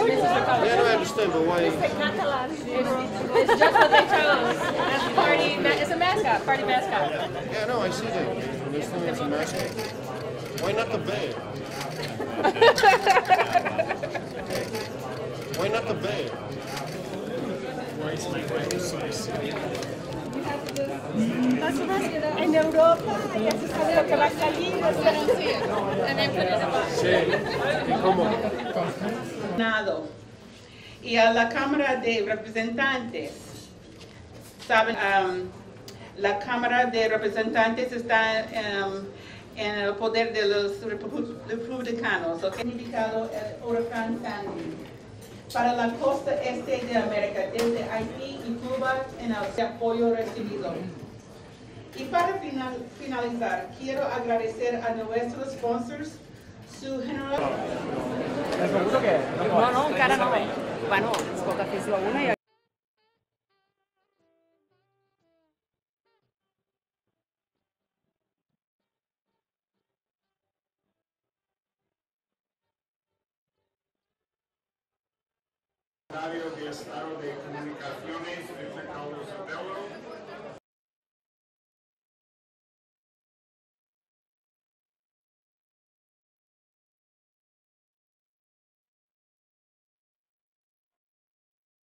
Yeah, no, I understand, but why? It's just what they chose. As party, it's a mascot, party mascot. Yeah, no, I see that. And this thing is a mascot. Why not the bear? Why not the bear? En Europa ya se sabe lo que va a salir. And then put it in the box. Sí. ¿Y cómo? Y a la Cámara de Representantes, saben, la Cámara de Representantes está en el poder de los republicanos, ¿ok? Significado el huracán Sandy para la costa este de América, desde Haití y Cuba, en el apoyo recibido. Y para finalizar, quiero agradecer a nuestros sponsors su generosidad. No, encara no. Bueno, escolta, fes la una i... De Estado de Comunicaciones, de Carlos Abello.